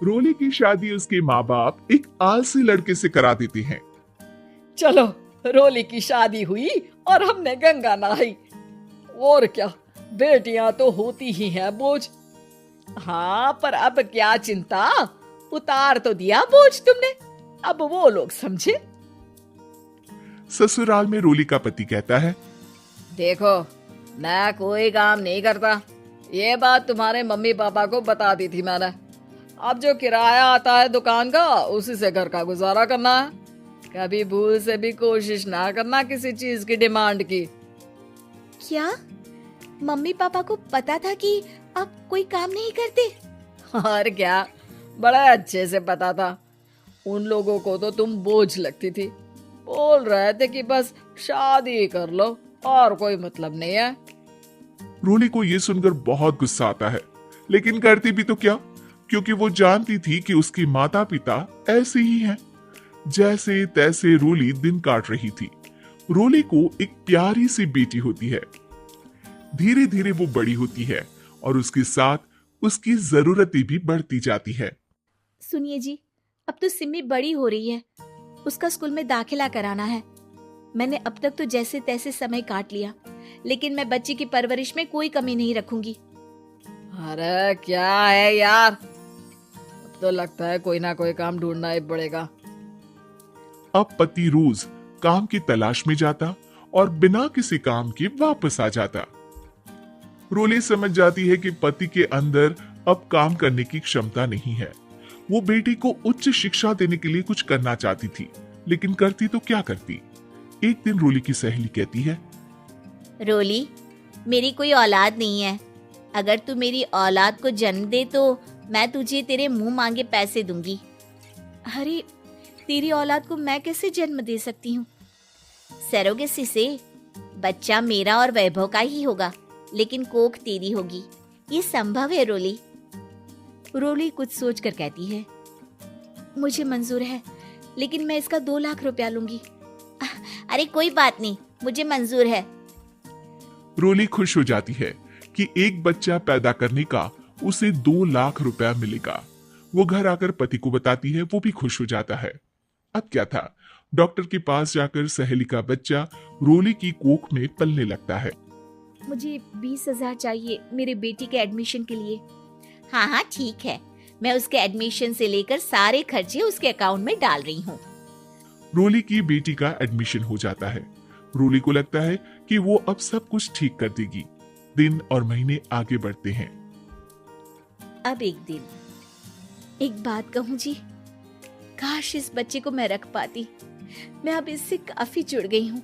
रोली की शादी उसके माँ बाप एक आलसी लड़के से करा देते हैं। चलो, रोली की शादी हुई और हमने गंगा नहाई। और क्या, बेटियां तो होती ही हैं बोझ। हाँ, पर अब क्या चिंता, उतार तो दिया बोझ तुमने, अब वो लोग समझे। ससुराल में रोली का पति कहता है, देखो, मैं कोई काम नहीं करता, ये बात तुम्हारे मम्मी पापा को बता दी थी मैंने। अब जो किराया आता है दुकान का, उसी से घर का गुजारा करना है। कभी भूल से भी कोशिश ना करना किसी चीज की डिमांड की। क्या मम्मी पापा को पता था कि आप कोई काम नहीं करते? और क्या, बड़ा अच्छे से पता था। उन लोगों को तो तुम बोझ लगती थी, बोल रहे थे कि बस शादी कर लो और कोई मतलब नहीं है। रोली को ये सुनकर बहुत गुस्सा आता है, लेकिन करती भी तो क्या, क्योंकि वो जानती थी कि उसके माता पिता ऐसे ही हैं। जैसे तैसे रोली दिन काट रही थी। रोली को एक प्यारी सी बेटी होती है। धीरे धीरे वो बड़ी होती है और उसके साथ उसकी जरूरतें भी बढ़ती जाती है। सुनिए जी, अब तो सिमी बड़ी हो रही है, उसका स्कूल में दाखिला कराना है। मैंने अब तक तो जैसे तैसे समय काट लिया, लेकिन मैं बच्ची की परवरिश में कोई कमी नहीं रखूंगी। अरे क्या है यार, अब तो लगता है कोई ना कोई काम ढूंढना ही पड़ेगा। अब पति रोज काम की तलाश में जाता और बिना किसी काम के वापस आ जाता। रोली समझ जाती है कि पति के अंदर अब काम करने की क्षमता नहीं है। वो बेटी को उच्च शिक्षा देने के लिए कुछ करना चाहती थी, लेकिन करती तो क्या करती। एक दिन रोली की सहेली कहती है, रोली, मेरी कोई औलाद नहीं है। अगर तू मेरी औलाद को जन्म दे तो मैं तुझे तेरे मुंह मांगे पैसे दूंगी। अरे, तेरी औलाद को मैं कैसे जन्म दे सकती हूँ? सरोगेसी से बच्चा मेरा और वैभव का ही होगा, लेकिन कोख तेरी होगी। ये संभव है रोली। रोली कुछ सोचकर कहती है, मुझे मंजूर है, लेकिन मैं इसका 2 लाख रुपया लूंगी। अरे कोई बात नहीं, मुझे मंजूर है। रोली खुश हो जाती है कि एक बच्चा पैदा करने का उसे 2 लाख रुपया मिलेगा। वो घर आकर पति को बताती है, वो भी खुश हो जाता है। अब क्या था, डॉक्टर के पास जाकर सहेली का बच्चा रोली की कोख में पलने लगता है। मुझे 20,000 चाहिए मेरे बेटी के एडमिशन के लिए। हाँ हाँ ठीक है, मैं उसके एडमिशन से लेकर सारे खर्चे उसके अकाउंट में डाल रही हूँ। रोली की बेटी का एडमिशन हो जाता है। रोली को लगता है कि वो अब सब कुछ ठीक कर देगी। दिन और महीने आगे बढ़ते हैं। अब एक दिन, एक बात कहूँ जी, काश इस बच्चे को मैं रख पाती। मैं अब इससे काफी जुड़ गई हूँ।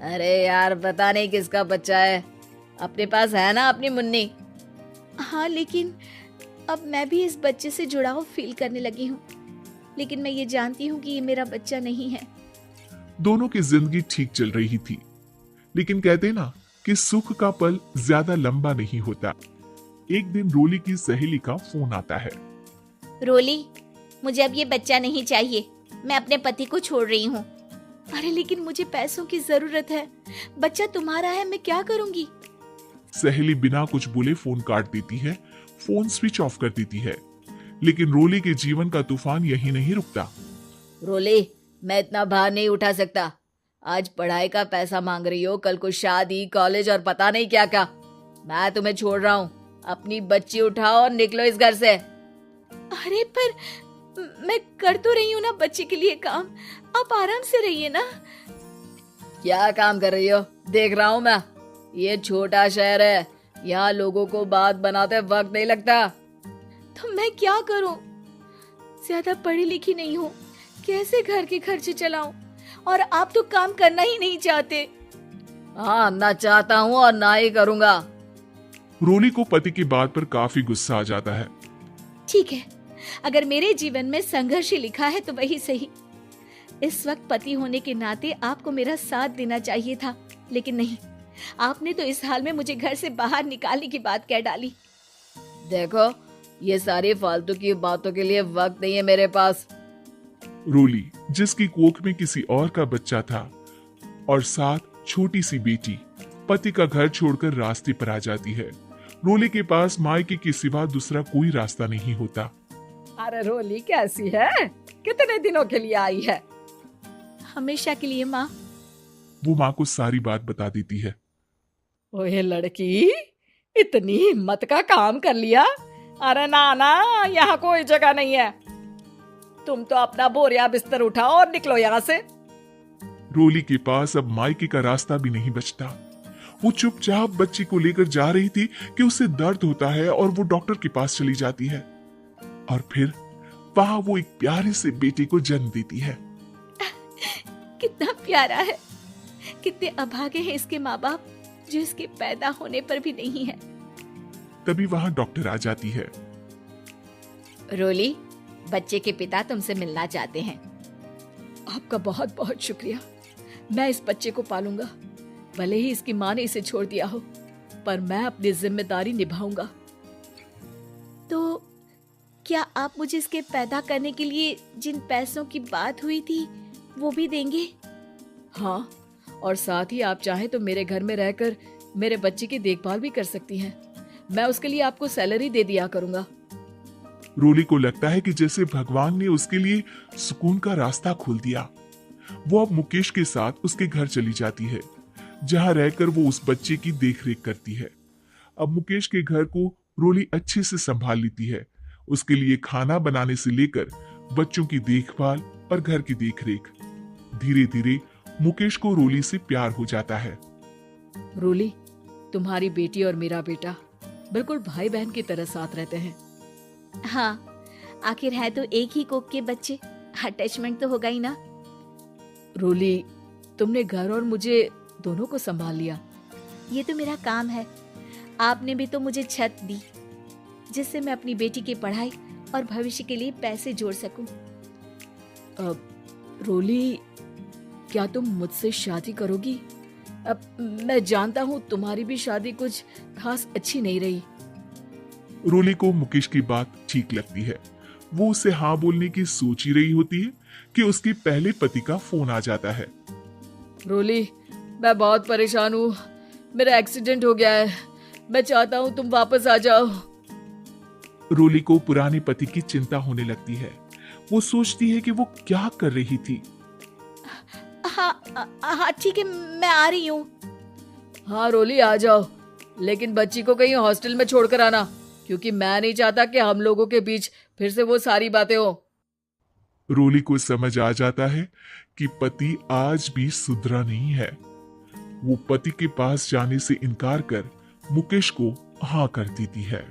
अरे यार, पता नहीं किसका बच्चा है, अपने पास है ना अपनी मुन्नी। हाँ, लेकिन अब मैं भी इस बच्चे से जुड़ाव फील करने लगी हूँ, लेकिन मैं ये जानती हूँ कि ये मेरा बच्चा नहीं है। दोनों की जिंदगी ठीक चल रही थी, लेकिन कहते ना कि सुख का पल ज्यादा लंबा नहीं होता। एक दिन रोली की सहेली का फोन आता है। रोली, मुझे अब ये बच्चा नहीं चाहिए, मैं अपने पति को छोड़ रही हूँ। अरे लेकिन मुझे पैसों की जरूरत है, बच्चा तुम्हारा है, मैं क्या करूँगी? सहेली बिना कुछ बोले फोन काट देती है, फोन स्विच ऑफ कर देती है। लेकिन रोली के जीवन का तूफान यही नहीं रुकता। रोली, मैं इतना भार नहीं उठा सकता। आज पढ़ाई का पैसा मांग रही हो, कल को शादी, कॉलेज और पता नहीं क्या क्या। मैं तुम्हें छोड़ रहा हूँ, अपनी बच्ची उठाओ और निकलो इस घर से। अरे पर मैं कर तो रही हूँ ना बच्चे के लिए काम, आप आराम से रहिए ना। क्या काम कर रही हो, देख रहा हूँ मैं। ये छोटा शहर है, यहाँ लोगों को बात बनाते वक्त नहीं लगता। तो मैं क्या करूँ? ज्यादा पढ़ी लिखी नहीं हूँ, कैसे घर के खर्चे चलाऊं? और आप तो काम करना ही नहीं चाहते। हाँ, ना चाहता हूँ और ना ही करूँगा। रोली को पति की बात पर काफी गुस्सा आ जाता है। ठीक है, अगर मेरे जीवन में संघर्ष ही लिखा है तो वही सही। इस वक्त पति होने के नाते आपको मेरा साथ देना चाहिए था, लेकिन नहीं, आपने तो इस हाल में मुझे घर से बाहर निकालने की बात कह डाली। देखो, ये सारी फालतू की बातों के लिए वक्त नहीं है मेरे पास। रोली, जिसकी कोख में किसी और का बच्चा था और साथ छोटी सी बेटी, पति का घर छोड़कर रास्ते पर आ जाती है। रोली के पास मायके के सिवा दूसरा कोई रास्ता नहीं होता। अरे रोली कैसी है? कितने दिनों के लिए आई है? हमेशा के लिए माँ। वो माँ को सारी बात बता देती है। ओए लड़की, इतनी हिम्मत का काम कर लिया। अरे ना ना, यहाँ कोई जगह नहीं है। तुम तो अपना बोरिया बिस्तर उठाओ और निकलो यहाँ से। रोली के पास अब मायके का रास्ता भी नहीं बचता। वो चुपचाप बच्ची को लेकर जा रही थी कि उसे दर्द होता है और वो डॉक्टर के पास चली जाती है और फिर वहां वो एक प्यारे से बेटे को जन्म देती है। कितना प्यारा है। कितने अभागे हैं इसके माँ बाप जो इसके पैदा होने पर भी नहीं है। तभी वहां डॉक्टर आ जाती है। रोली, बच्चे के पिता तुमसे मिलना चाहते हैं। आपका बहुत बहुत शुक्रिया। मैं इस बच्चे को पालूंगा। भले ही इसकी माँ ने इसे छोड़ दिया हो, पर मैं अपनी जिम्मेदारी निभाऊंगा। तो क्या आप मुझे इसके पैदा करने के लिए जिन पैसों की बात हुई थी वो भी देंगे? हाँ, और साथ ही आप चाहें तो मेरे घर में रहकर मेरे बच्चे की देखभाल भी कर सकती हैं। मैं उसके लिए आपको सैलरी दे दिया करूंगा। रोली को लगता है कि जैसे भगवान ने उसके लिए सुकून का रास्ता खोल दिया। वो अब मुकेश के साथ उसके घर चली जाती है, जहां रहकर वो उस बच्चे की देखरेख करती है। अब मुकेश के घर को रोली अच्छे से संभाल लेती है। उसके लिए खाना बनाने से लेकर बच्चों की देखभाल और घर की देखरेख। धीरे धीरे मुकेश को रोली से प्यार हो जाता है। रोली, तुम्हारी बेटी और मेरा बेटा बिल्कुल भाई बहन की तरह साथ रहते हैं। हाँ, आखिर है तो एक ही कोख के बच्चे, अटैचमेंट तो होगा ही ना। रोली, तुमने घर और मुझे दोनों को संभाल लिया। ये तो मेरा काम है। आपने भी तो मुझे छत दी जिससे मैं अपनी बेटी की पढ़ाई और भविष्य के लिए पैसे जोड़ सकूं। अब रोली, क्या तुम मुझसे शादी करोगी? अब मैं जानता हूँ तुम्हारी भी शादी कुछ खास अच्छी नहीं रही। रोली को मुकेश की बात ठीक लगती है। वो उसे हाँ बोलने की सोच ही रही होती है कि उसके पहले पति का फोन आ जाता है। रोली, मैं बहुत परेशान हूँ। मेरा एक्सीडेंट हो गया है। मैं चाहता हूँ तुम वापस आ जाओ। रोली को पुराने पति की चिंता होने लगती है। वो सोचती है कि वो क्या कर रही थी। हाँ ठीक है, मैं आ रही हूँ। हाँ रोली, आ जाओ, लेकिन बच्ची को कहीं हॉस्टल में छोड़कर आना, क्योंकि मैं नहीं चाहता कि हम लोगों के बीच फिर से वो सारी बातें हो। रोली को समझ आ जाता है कि पति आज भी सुधरा नहीं है। वो पति के पास जाने से इनकार कर मुकेश को हाँ कर देती है।